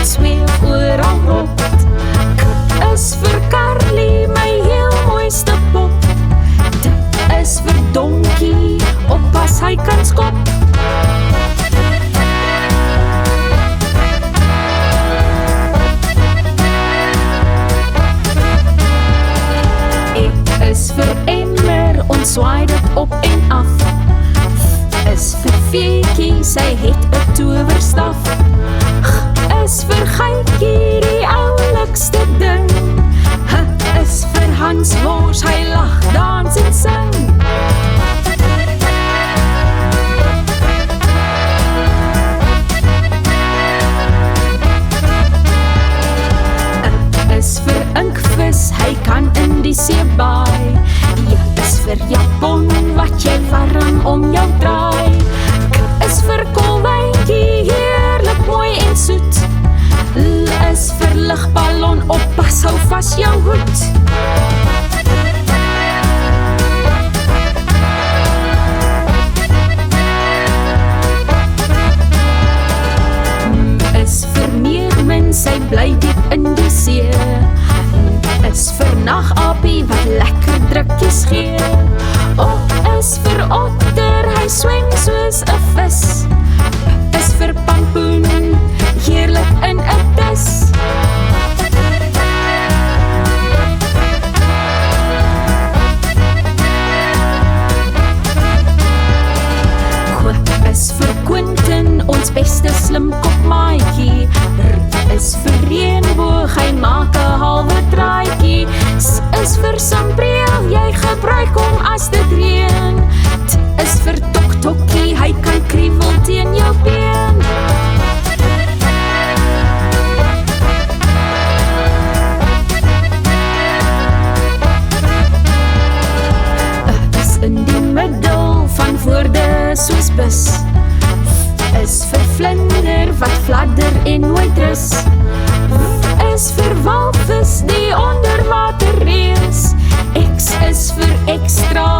wat zweef oral rond. K is vir Karlie, my heel mooiste pop. D is vir Donkie, oppas hy kan skop. E is vir Emmer, ons swaai dit op en af. F is vir Feekie, sy het 'n towerstaf. G is vir Gytjie, die oulikste ding. H is vir Hans Wors, hy lag, dans en sing. I is vir Inkvis, hy kan in die see baai. J is vir Japon, wat jy warm om jou draai. K is vir Kolwyntjie, heerlik mooi en soet. L is vir ligballon, oppas, hou vas jou hoed. M is vir Meermin, sy bly diep in die see. N is vir Nagapie, wat lekker drukkies gee. O is vir Otter, hy swem soos 'n vis. P is vir Pampoen, heerlik in 'n dis. K is vir Quentin, ons beste slimkop maatjie. R is vir Reënboog, hy maak 'n halwe draaitjie. S is vir Sambreel, jy gebruik hom as dit reën. T is vir Tokkie, hy kan kriewel teen jou been. Is in die middel van woorde soos bus. F is vir Vlinder, wat fladder en nooit rus. W is vir Walvis, die onderwater reus. X is vir ekstra,